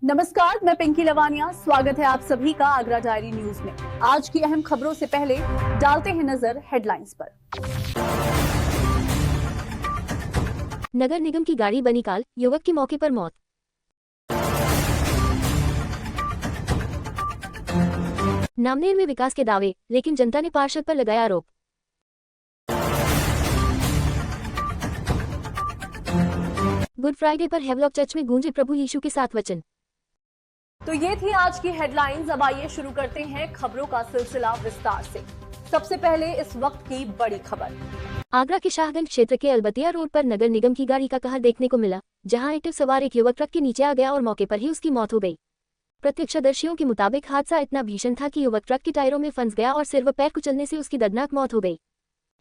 नमस्कार, मैं पिंकी लवानिया। स्वागत है आप सभी का आगरा डायरी न्यूज में। आज की अहम खबरों से पहले डालते हैं नजर हेडलाइंस पर। नगर निगम की गाड़ी बनी काल, युवक की मौके पर मौत। नामनेर में विकास के दावे, लेकिन जनता ने पार्षद पर लगाया आरोप। गुड फ्राइडे पर हेवलॉक चर्च में गूंजे प्रभु यीशु के 7 वचन। तो ये थी आज की हेडलाइंस। अब आइए शुरू करते हैं खबरों का सिलसिला विस्तार से। सबसे पहले इस वक्त की बड़ी खबर। आगरा के शाहगंज क्षेत्र के अलबतिया रोड पर नगर निगम की गाड़ी का कहर देखने को मिला, जहां एक्टिव सवार एक युवक ट्रक के नीचे आ गया और मौके पर ही उसकी मौत हो गई। प्रत्यक्षदर्शियों के मुताबिक हादसा इतना भीषण था कि युवक ट्रक के टायरों में फंस गया और सिर व पैर कुचलने से उसकी दर्दनाक मौत हो गई।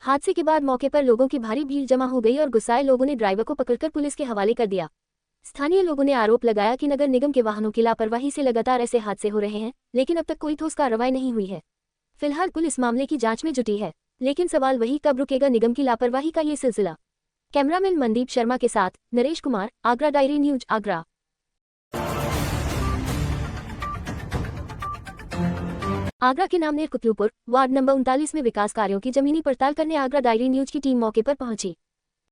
हादसे के बाद मौके पर लोगों की भारी भीड़ जमा हो गई और गुस्साए लोगों ने ड्राइवर को पकड़कर पुलिस के हवाले कर दिया। स्थानीय लोगों ने आरोप लगाया कि नगर निगम के वाहनों की लापरवाही से लगातार ऐसे हादसे हो रहे हैं, लेकिन अब तक कोई ठोस कार्रवाई नहीं हुई है। फिलहाल पुलिस मामले की जांच में जुटी है, लेकिन सवाल वही, कब रुकेगा निगम की लापरवाही का ये सिलसिला। कैमरामैन मनदीप शर्मा के साथ नरेश कुमार, आगरा डायरी न्यूज, आगरा। आगरा के नामनेर कुतलूपुर वार्ड नंबर 39 में विकास कार्यों की जमीनी पड़ताल करने आगरा डायरी न्यूज की टीम मौके पर पहुंची।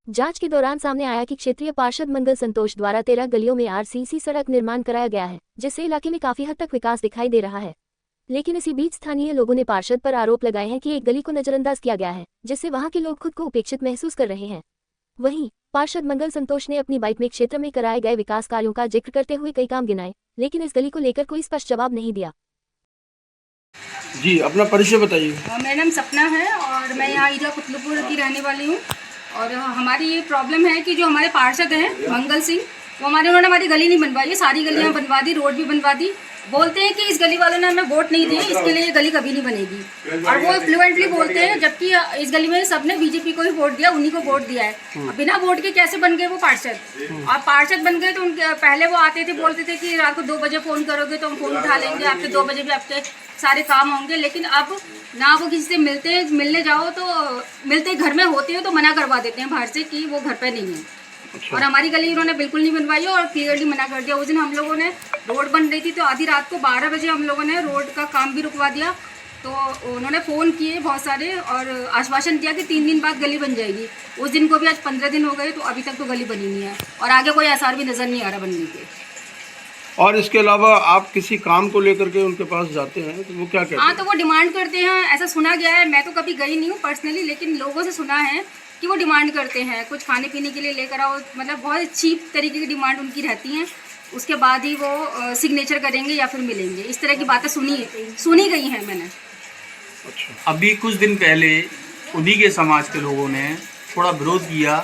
जांच के दौरान सामने आया कि क्षेत्रीय पार्षद मंगल संतोष द्वारा 13 गलियों में आरसीसी सड़क निर्माण कराया गया है, जिससे इलाके में काफी हद तक विकास दिखाई दे रहा है। लेकिन इसी बीच स्थानीय लोगों ने पार्षद पर आरोप लगाए हैं कि एक गली को नजरअंदाज किया गया है, जिससे वहां के लोग खुद को उपेक्षित महसूस कर रहे हैं। वहीं पार्षद मंगल संतोष ने अपनी बाइट में क्षेत्र में कराए गए विकास कार्यों का जिक्र करते हुए कई काम गिनाए, लेकिन इस गली को लेकर कोई स्पष्ट जवाब नहीं दिया। जी, अपना परिचय बताइए। मेरा नाम सपना है और मैं यहाँ ईजा कुतलूपुर की रहने वाली हूँ। और हमारी ये प्रॉब्लम है कि जो हमारे पार्षद हैं मंगल सिंह, उन्होंने हमारी गली नहीं बनवाई है, सारी गलियाँ बनवा दी, रोड भी बनवा दी। बोलते हैं कि इस गली वालों ने हमें वोट नहीं दिए, इसके लिए ये गली कभी नहीं बनेगी। और वो फ्लुएंटली बोलते हैं, जबकि इस गली में सबने बीजेपी को ही वोट दिया, उन्हीं को वोट दिया है। बिना वोट के कैसे बन गए वो पार्षद? और पार्षद बन गए तो उनके पहले वो आते थे, बोलते थे कि रात को 2 बजे फ़ोन करोगे तो हम फ़ोन उठा लेंगे, आपके 2 बजे भी आपके सारे काम होंगे। लेकिन अब ना वो किसी से मिलने जाओ तो मिलते घर में होते हैं तो मना करवा देते हैं बाहर से कि वो घर पे नहीं है। और हमारी गली उन्होंने बिल्कुल नहीं बनवाई और क्लियरली मना कर दिया। उस दिन हम लोगों ने रोड बन रही थी तो आधी रात को 12 बजे हम लोगों ने रोड का काम भी रुकवा दिया। तो उन्होंने फ़ोन किए बहुत सारे और आश्वासन दिया कि 3 दिन बाद गली बन जाएगी। उस दिन को भी आज 15 दिन हो गए तो अभी तक तो गली बनी नहीं है और आगे कोई आसार भी नज़र नहीं आ रहा बनने के। और इसके अलावा आप किसी काम को लेकर के उनके पास जाते हैं तो वो क्या कहते हैं? हाँ, तो वो डिमांड करते हैं, ऐसा सुना गया है। मैं तो कभी गई नहीं हूँ पर्सनली, लेकिन लोगों से सुना है कि वो डिमांड करते हैं कुछ खाने पीने के लिए लेकर आओ, मतलब बहुत चीप तरीके की डिमांड उनकी रहती हैं। उसके बाद ही वो सिग्नेचर करेंगे या फिर मिलेंगे। इस तरह की बातें सुनी गई हैं मैंने। अच्छा। अभी कुछ दिन पहले उन्हीं के समाज के लोगों ने थोड़ा विरोध किया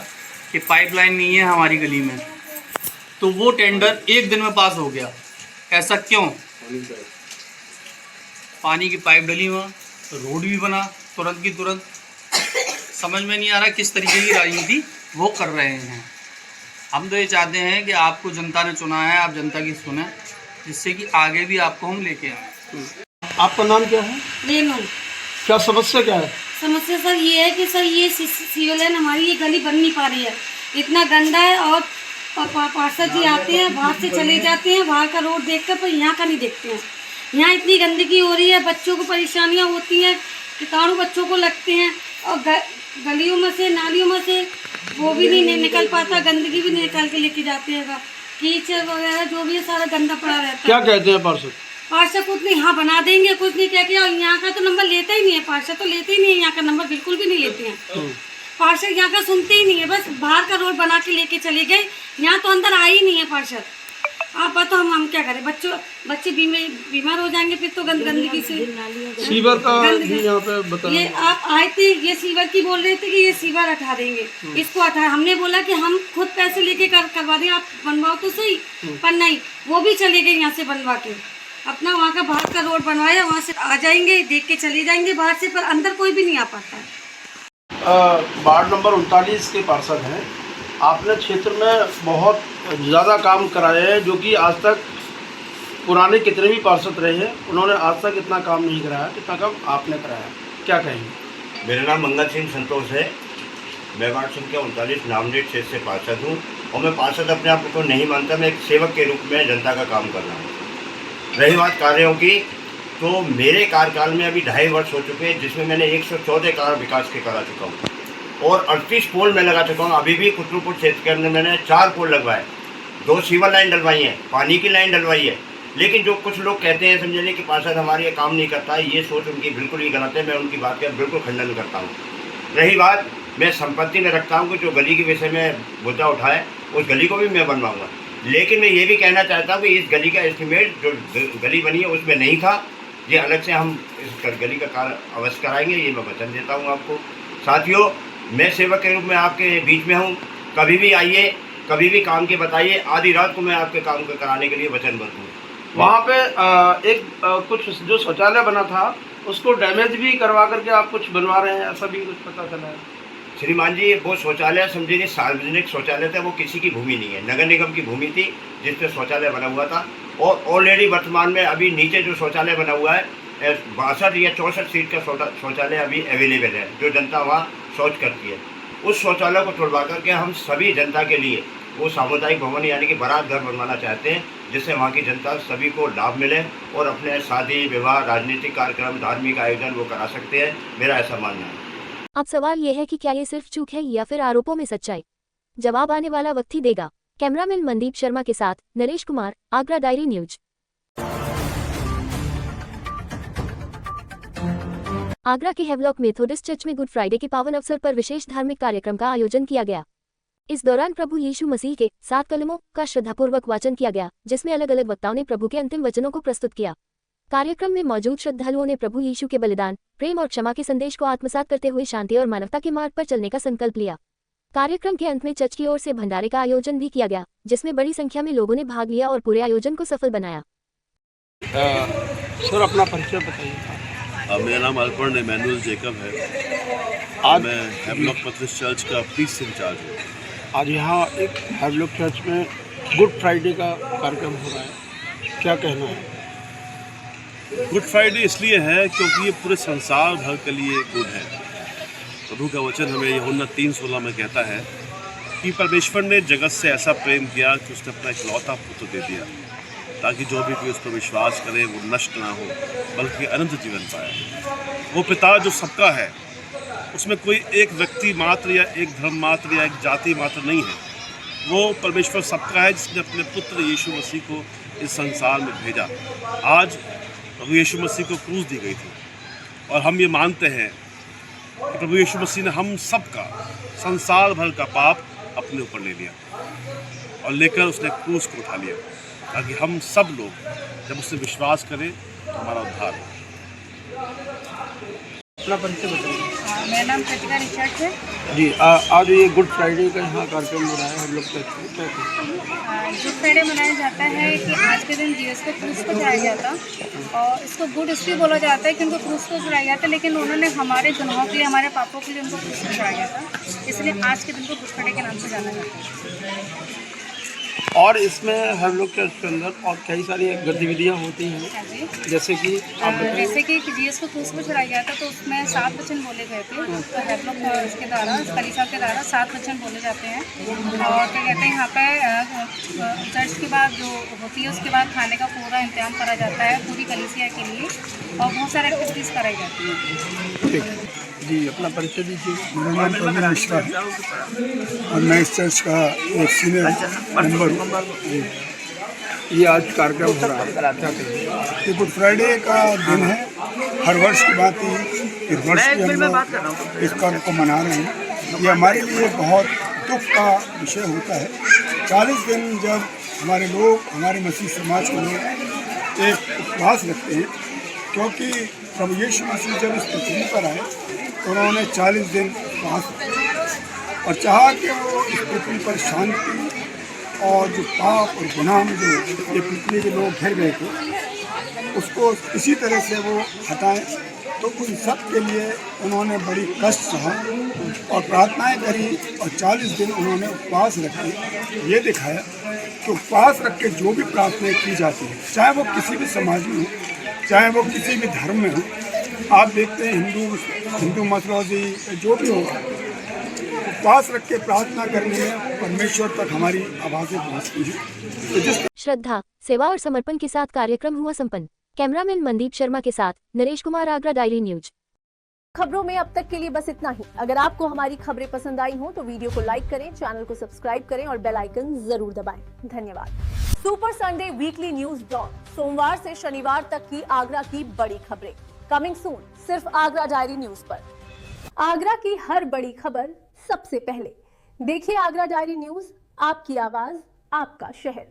कि पाइपलाइन नहीं है हमारी गली में, तो वो टेंडर 1 दिन में पास हो गया। ऐसा क्यों? पानी की पाइप डली हुआ, रोड भी बना तुरंत की तुरंत। समझ में नहीं आ रहा किस तरीके की राजनीति वो कर रहे हैं। हम तो ये चाहते हैं कि आपको जनता ने चुना है, आप जनता की सुने, जिससे कि आगे भी आपको हम लेके आए। आपका नाम क्या है? रेनू। क्या समस्या क्या है? समस्या सर ये है कि सर ये सीवर लाइन हमारी ये गली बन नहीं पा रही है, इतना गंदा है। और पार्षद जी आते हैं, बाहर से चले जाते हैं, बाहर का रोड देखकर, पर यहाँ का नहीं देखते हैं। यहाँ इतनी गंदगी हो रही है, बच्चों को परेशानियाँ होती हैं, कीटाणु बच्चों को लगते हैं और गलियों में से नालियों में से वो भी नहीं निकल पाता, गंदगी भी नहीं निकाल के लेके जाते हैं। कीचड़ वगैरह जो भी है सारा गंदा पड़ा रहता है। क्या कहते हैं पार्षद? पार्षद कुछ नहीं, हाँ बना देंगे, कुछ नहीं कह के। और यहाँ का तो नंबर लेता ही नहीं है पार्षद, तो लेते ही नहीं है, यहाँ का नंबर बिल्कुल भी नहीं लेते हैं पार्षद। यहाँ का सुनते ही नहीं है, बस बाहर का रोड बना के लेके चले गए, यहाँ तो अंदर आ ही नहीं है पार्षद। आप बताओ हम क्या करें? बच्चे बीमार हो जाएंगे फिर तो गंदगी से। सीवर का भी यहाँ पे बता, ये आप आए थे, ये सीवर की बोल रहे थे कि ये सीवर हटा देंगे, इसको हटा। हमने बोला कि हम खुद पैसे लेके करवा दें, आप बनवाओ तो सही। पर नहीं, वो भी चले गए यहाँ से बनवा के, अपना वहाँ का बाहर का रोड बनवाया, वहाँ से आ जाएंगे, देख के चले जाएंगे बाहर से, पर अंदर कोई भी नहीं आ पाता है। वार्ड नंबर 39 के पार्षद हैं। आपने क्षेत्र में बहुत ज़्यादा काम कराए हैं, जो कि आज तक पुराने कितने भी पार्षद रहे हैं उन्होंने आज तक इतना काम नहीं कराया, कितना काम आपने कराया। क्या कहेंगे? मेरा नाम मंगल सिंह संतोष है। मैं वार्ड संख्या 39 नामनेर क्षेत्र से पार्षद हूँ। और मैं पार्षद अपने आप को नहीं मानता, मैं एक सेवक के रूप में जनता का काम कर रहा हूँ। रही बात कार्यों की, तो मेरे कार्यकाल में अभी 2.5 वर्ष हो चुके हैं, जिसमें मैंने 114 कार्य विकास के करा चुका हूँ और 38 पोल मैं लगा चुका हूँ। अभी भी कुतलुपुर क्षेत्र के अंदर मैंने 4 पोल लगवाए, 2 सीवर लाइन डलवाई है, पानी की लाइन डलवाई है। लेकिन जो कुछ लोग कहते हैं समझने कि पार्षद हमारे ये काम नहीं करता है, ये सोच उनकी बिल्कुल ही गलत है। मैं उनकी बात का बिल्कुल खंडन करता हूँ। रही बात, मैं संपत्ति में रखता हूँ कि जो गली के विषय में मुद्दा उठाए उस गली को भी मैं बनवाऊँगा। लेकिन मैं ये भी कहना चाहता हूँ कि इस गली का एस्टिमेट जो गली बनी है उसमें नहीं था, ये अलग से हम इस गली का कार्य अवश्य कराएंगे, ये मैं वचन देता हूँ आपको। साथियों, मैं सेवक के रूप में आपके बीच में हूँ, कभी भी आइए, कभी भी काम के बताइए, आधी रात को मैं आपके काम को कराने के लिए वचनबद्ध हूँ। वहाँ पे कुछ जो शौचालय बना था उसको डैमेज भी करवा करके आप कुछ बनवा रहे हैं, ऐसा भी कुछ पता चला है? श्रीमान जी, वो शौचालय समझिए सार्वजनिक शौचालय था, वो किसी की भूमि नहीं है, नगर निगम की भूमि थी जिसपे शौचालय बना हुआ था। और ऑलरेडी वर्तमान में अभी नीचे जो शौचालय बना हुआ है 62 या 64 सीट का शौचालय अभी अवेलेबल है, जो जनता वहाँ शौच करती है। उस शौचालय को तोड़वा करके हम सभी जनता के लिए वो सामुदायिक भवन यानी कि बारात घर बनवाना चाहते हैं, जिससे वहाँ की जनता सभी को लाभ मिले और अपने शादी विवाह, राजनीतिक कार्यक्रम, धार्मिक आयोजन वो करा सकते हैं। मेरा ऐसा मानना है। अब सवाल यह है कि क्या ये सिर्फ चूक है या फिर आरोपों में सच्चाई? जवाब आने वाला वक्त ही देगा। कैमरामैन मनदीप शर्मा के साथ नरेश कुमार, आगरा डायरी न्यूज। आगरा के हेवलॉक मेथोडिस्ट चर्च में गुड फ्राइडे के पावन अवसर पर विशेष धार्मिक कार्यक्रम का आयोजन किया गया। इस दौरान प्रभु यीशु मसीह के 7 कलमों का श्रद्धापूर्वक वाचन किया गया, जिसमें अलग अलग वक्ताओं ने प्रभु के अंतिम वचनों को प्रस्तुत किया। कार्यक्रम में मौजूद श्रद्धालुओं ने प्रभु यीशु के बलिदान, प्रेम और क्षमा के संदेश को आत्मसात करते हुए शांति और मानवता के मार्ग पर चलने का संकल्प लिया। कार्यक्रम के अंत में चर्च की ओर से भंडारे का आयोजन भी किया गया, जिसमें बड़ी संख्या में लोगों ने भाग लिया और पूरे आयोजन को सफल बनाया। सर, अपना परिचय बताइए। मेरा नाम अर्पण एमैनुअल जेकब है। आज मैं हेवलॉक मेथोडिस्ट चर्च का प्रीस्ट इंचार्ज हूँ। आज यहाँ एक हेवलॉक चर्च में गुड फ्राइडे का कार्यक्रम हो रहा है, क्या कहना है? गुड फ्राइडे इसलिए है क्योंकि ये पूरे संसार भर के लिए गुड है। प्रभु का वचन हमें यूहन्ना 3:16 में कहता है कि परमेश्वर ने जगत से ऐसा प्रेम किया कि उसने अपना इकलौता पुत्र दे दिया, ताकि जो भी कोई उस पर विश्वास करे वो नष्ट ना हो बल्कि अनंत जीवन पाए। वो पिता जो सबका है, उसमें कोई एक व्यक्ति मात्र या एक धर्म मात्र या एक जाति मात्र नहीं है। वो परमेश्वर सबका है, जिसने अपने पुत्र यीशु मसीह को इस संसार में भेजा। आज प्रभु यीशु मसीह को क्रूस दी गई थी और हम ये मानते हैं कि प्रभु यीशु मसीह ने हम सबका संसार भर का पाप अपने ऊपर ले लिया और लेकर उसने क्रूस को उठा लिया, ताकि हम सब लोग जब उससे विश्वास करें तो हमारा उद्धार हो। अपना परिचय बताइए। मेरा नाम कृतिका रिचर्ड है। जी, आज ये गुड फ्राइडे का यहाँ कार्यक्रम हो रहा है हम लोग चर्च में, क्या गुड फ्राइडे मनाया जाता है कि आज के दिन जीसस को क्रूस पर चढ़ाया गया था, और इसको गुड इसलिए बोला जाता है कि उनको क्रूस पर चढ़ाया गया था, लेकिन उन्होंने हमारे गुनाहों के लिए, हमारे पापों के लिए उनको क्रूस पर चढ़ाया गया था, इसलिए आज के दिन को गुड फ्राइडे के नाम से जाना जाता है। और इसमें हम लोग चर्च के अंदर और कई सारी गतिविधियाँ होती हैं, हाँ जी, जैसे कि आप बताइए। जैसे कि जीसस को क्रूस पर चढ़ाया गया था तो उसमें 7 वचन बोले गए थे। तो हम लोग इसके द्वारा, कलीसिया के द्वारा 7 वचन बोले जाते हैं। और क्या कहते हैं, यहाँ पे चर्च के बाद जो होती है उसके बाद खाने का पूरा इंतजाम करा जाता है पूरी कलीसिया के लिए, और बहुत सारे एक्टिविटीज़ कराई जाती हैं। ठीक जी, अपना परिचय दीजिए। मेरा नाम प्रवीण मिश्रा है और मैं इस चर्च का एक सीनियर मेंबर हूँ। ये आज कार्यक्रम हो रहा है, क्या कहेंगे? ये गुड फ्राइडे का दिन है। हर वर्ष की बात ही इस वर्ष भी हम लोग इस पर्व को मना रहे हैं। ये हमारे लिए बहुत दुख का विषय होता है। 40 दिन जब हमारे लोग, हमारे मसीह समाज के लोग एक उपवास रखते हैं, क्योंकि प्रभु यीशु मसीह जब इस पृथ्वी पर आए तो उन्होंने 40 दिन उपवास रखे और चाहा कि वो इस पृथ्वी पर शांति और जो पाप और गुनाह में जो ये पृथ्वी के लोग घिर गए थे उसको इसी तरह से वो हटाएं। तो उन सब के लिए उन्होंने बड़ी कष्ट सहा और प्रार्थनाएं करी और 40 दिन उन्होंने उपवास रखे। ये दिखाया कि उपवास रख के जो भी प्रार्थनाएं की जाती है, चाहे वो किसी भी समाज में हो, चाहे वो किसी भी धर्म में हो, आप देखते हैं हिंदू मसलोजी जो भी हो, विश्वास रख के प्रार्थना करने में परमेश्वर तक हमारी आवाज़ें पहुँचती हैं। तो जिस श्रद्धा, सेवा और समर्पण के साथ कार्यक्रम हुआ संपन्न। कैमरामैन मनदीप शर्मा के साथ नरेश कुमार, आगरा डायरी न्यूज। खबरों में अब तक के लिए बस इतना ही। अगर आपको हमारी खबरें पसंद आई हो तो वीडियो को लाइक करें, चैनल को सब्सक्राइब करें और बेल आइकन जरूर दबाएं। धन्यवाद। Super Sunday weekly news blog, सोमवार से शनिवार तक की आगरा की बड़ी खबरें, कमिंग सून सिर्फ आगरा डायरी न्यूज पर। आगरा की हर बड़ी खबर सबसे पहले देखिए आगरा डायरी न्यूज, आपकी आवाज, आपका शहर।